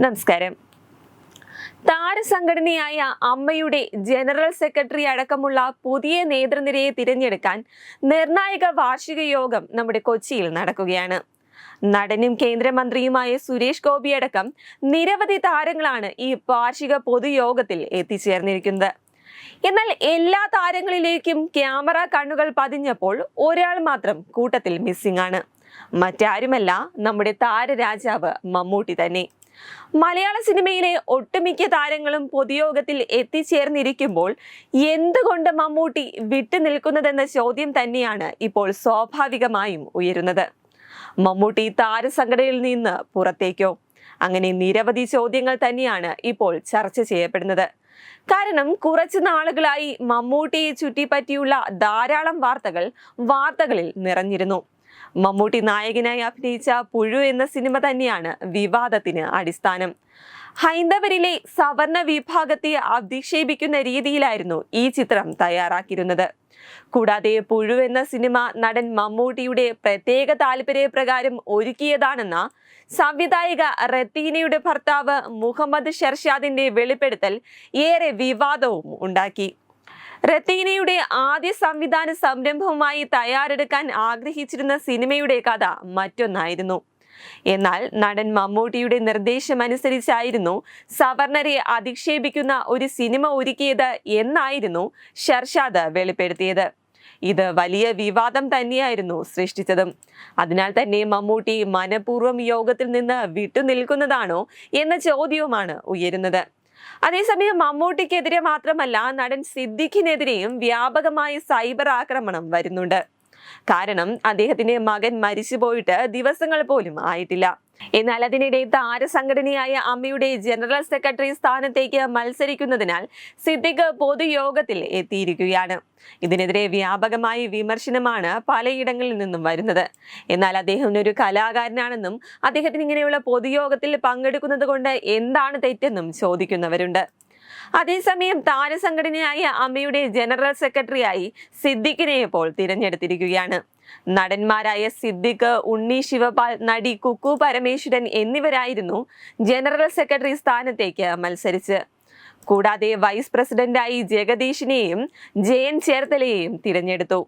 നമസ്കാരം. താരസംഘടനയായ അമ്മയുടെ general secretary അടക്കമുള്ള പുതിയ നേതൃനിരയെ തിരഞ്ഞെടുക്കാൻ നിർണായക വാർഷിക യോഗം നമ്മുടെ കൊച്ചിയിൽ നടക്കുകയാണ്. നടനും കേന്ദ്രമന്ത്രിയുമായ സുരേഷ് ഗോപി അടക്കം നിരവധി താരങ്ങളാണ് ഈ വാർഷിക പൊതുയോഗത്തിൽ എത്തിച്ചേർന്നിരിക്കുന്നത്. എന്നാൽ എല്ലാ താരങ്ങളിലേക്കും ക്യാമറ കണ്ണുകൾ പതിഞ്ഞപ്പോൾ ഒരാൾ മാത്രം കൂട്ടത്തിൽ മിസ്സിംഗ് ആണ്. മറ്റാരുമല്ല, നമ്മുടെ താരരാജാവ് മമ്മൂട്ടി തന്നെ. മലയാള സിനിമയിലെ ഒട്ടുമിക്ക താരങ്ങളും പൊതുയോഗത്തിൽ എത്തിച്ചേർന്നിരിക്കുമ്പോൾ എന്തുകൊണ്ട് മമ്മൂട്ടി വിട്ടുനിൽക്കുന്നതെന്ന ചോദ്യം തന്നെയാണ് ഇപ്പോൾ സ്വാഭാവികമായും ഉയരുന്നത്. മമ്മൂട്ടി താരസംഘടനയിൽ നിന്ന് പുറത്തേക്കോ? അങ്ങനെ നിരവധി ചോദ്യങ്ങൾ തന്നെയാണ് ഇപ്പോൾ ചർച്ച ചെയ്യപ്പെടുന്നത്. കാരണം കുറച്ചു നാളുകളായി മമ്മൂട്ടിയെ ചുറ്റിപ്പറ്റിയുള്ള ധാരാളം വാർത്തകളിൽ നിറഞ്ഞിരുന്നു. മമ്മൂട്ടി നായകനായി അഭിനയിച്ച പുഴു എന്ന സിനിമ തന്നെയാണ് വിവാദത്തിന് അടിസ്ഥാനം. ഹൈന്ദവരിലെ സവർണ വിഭാഗത്തെ അധിക്ഷേപിക്കുന്ന രീതിയിലായിരുന്നു ഈ ചിത്രം തയ്യാറാക്കിയിരുന്നത്. കൂടാതെ പുഴു എന്ന സിനിമ നടൻ മമ്മൂട്ടിയുടെ പ്രത്യേക താല്പര്യപ്രകാരം ഒരുക്കിയതാണെന്ന സംവിധായിക റത്തീനയുടെ ഭർത്താവ് മുഹമ്മദ് ഷർഷാദിന്റെ വെളിപ്പെടുത്തൽ ഏറെ വിവാദവും ഉണ്ടാക്കി. റത്തീനയുടെ ആദ്യ സംവിധാന സംരംഭവുമായി തയ്യാറെടുക്കാൻ ആഗ്രഹിച്ചിരുന്ന സിനിമയുടെ കഥ മറ്റൊന്നായിരുന്നു. എന്നാൽ നടൻ മമ്മൂട്ടിയുടെ നിർദ്ദേശമനുസരിച്ചായിരുന്നു സവർണരെ അധിക്ഷേപിക്കുന്ന ഒരു സിനിമ ഒരുക്കിയത് എന്നായിരുന്നു ഷർഷാദ് വെളിപ്പെടുത്തിയത്. ഇത് വലിയ വിവാദം തന്നെയായിരുന്നു സൃഷ്ടിച്ചതും. അതിനാൽ തന്നെ മമ്മൂട്ടി മനഃപൂർവ്വം യോഗത്തിൽ നിന്ന് വിട്ടുനിൽക്കുന്നതാണോ എന്ന ചോദ്യവുമാണ് ഉയരുന്നത്. അതേസമയം മമ്മൂട്ടിക്കെതിരെ മാത്രമല്ല, നടൻ സിദ്ദിഖിനെതിരെയും വ്യാപകമായ സൈബർ ആക്രമണം വരുന്നുണ്ട്. കാരണം അദ്ദേഹത്തിന്റെ മകൻ മരിച്ചുപോയിട്ട് ദിവസങ്ങൾ പോലും ആയിട്ടില്ല. എന്നാൽ അതിനിടെ താരസംഘടനയായ അമ്മയുടെ ജനറൽ സെക്രട്ടറി സ്ഥാനത്തേക്ക് മത്സരിക്കുന്നതിനാൽ സിദ്ദിഖ് പൊതുയോഗത്തിൽ എത്തിയിരിക്കുകയാണ്. ഇതിനെതിരെ വ്യാപകമായ വിമർശനമാണ് പലയിടങ്ങളിൽ നിന്നും വരുന്നത്. എന്നാൽ അദ്ദേഹം ഒരു കലാകാരനാണെന്നും അദ്ദേഹത്തിന് ഇങ്ങനെയുള്ള പൊതുയോഗത്തിൽ പങ്കെടുക്കുന്നത് കൊണ്ട് എന്താണ് തെറ്റെന്നും ചോദിക്കുന്നവരുണ്ട്. അതേസമയം താരസംഘടനയായ അമ്മയുടെ ജനറൽ സെക്രട്ടറിയായി സിദ്ദിഖിനെ ഇപ്പോൾ തിരഞ്ഞെടുത്തിരിക്കുകയാണ്. നടന്മാരായ സിദ്ദിഖ്, ഉണ്ണി ശിവപാൽ, നടി കുക്കു പരമേശ്വരൻ എന്നിവരായിരുന്നു ജനറൽ സെക്രട്ടറി സ്ഥാനത്തേക്ക് മത്സരിച്ച്. കൂടാതെ വൈസ് പ്രസിഡന്റായി ജഗദീഷിനെയും ജയൻ ചേർത്തലയെയും തിരഞ്ഞെടുത്തു.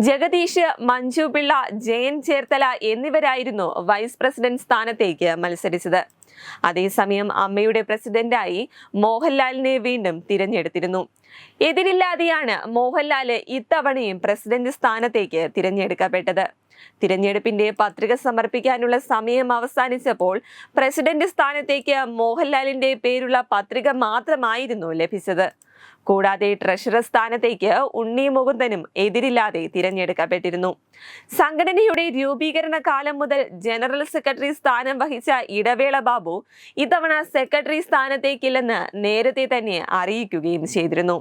ജഗദീഷ്, മഞ്ജു പിള്ള, ജയൻ ചേർത്തല എന്നിവരായിരുന്നു വൈസ് പ്രസിഡന്റ് സ്ഥാനത്തേക്ക് മത്സരിച്ചത്. അതേസമയം അമ്മയുടെ പ്രസിഡന്റായി മോഹൻലാലിനെ വീണ്ടും തിരഞ്ഞെടുത്തിരുന്നു. എതിരില്ലാതെയാണ് മോഹൻലാല് ഇത്തവണയും പ്രസിഡന്റ് സ്ഥാനത്തേക്ക് തിരഞ്ഞെടുക്കപ്പെട്ടത്. തിരഞ്ഞെടുപ്പിന്റെ പത്രിക സമർപ്പിക്കാനുള്ള സമയം അവസാനിച്ചപ്പോൾ പ്രസിഡന്റ് സ്ഥാനത്തേക്ക് മോഹൻലാലിന്റെ പേരുള്ള പത്രിക മാത്രമായിരുന്നു ലഭിച്ചത്. കൂടാതെ ട്രഷറർ സ്ഥാനത്തേക്ക് ഉണ്ണി മുകുന്ദനും എതിരില്ലാതെ തിരഞ്ഞെടുക്കപ്പെട്ടിരുന്നു. സംഘടനയുടെ രൂപീകരണ കാലം മുതൽ ജനറൽ സെക്രട്ടറി സ്ഥാനം വഹിച്ച ഇടവേള ബാബു ഇത്തവണ സെക്രട്ടറി സ്ഥാനത്തേക്കില്ലെന്ന് നേരത്തെ തന്നെ അറിയിക്കുകയും ചെയ്തിരുന്നു.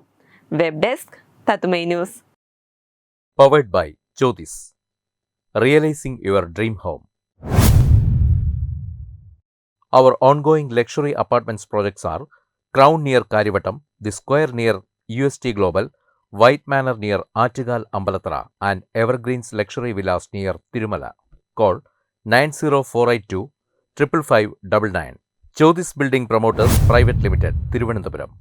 വെബ് ഡെസ്ക് തത്തുമൈ news. Powered by Jyothis. Realizing your dream home. Our ongoing luxury apartments projects are Crown near Karivattam, The Square near UST Global, White Manor near Attigal Ambalathara, and Evergreens Luxury Villas near Tirumala. Call 90482 55599. Jyotis Building Promoters Private Limited, Thiruvananthapuram.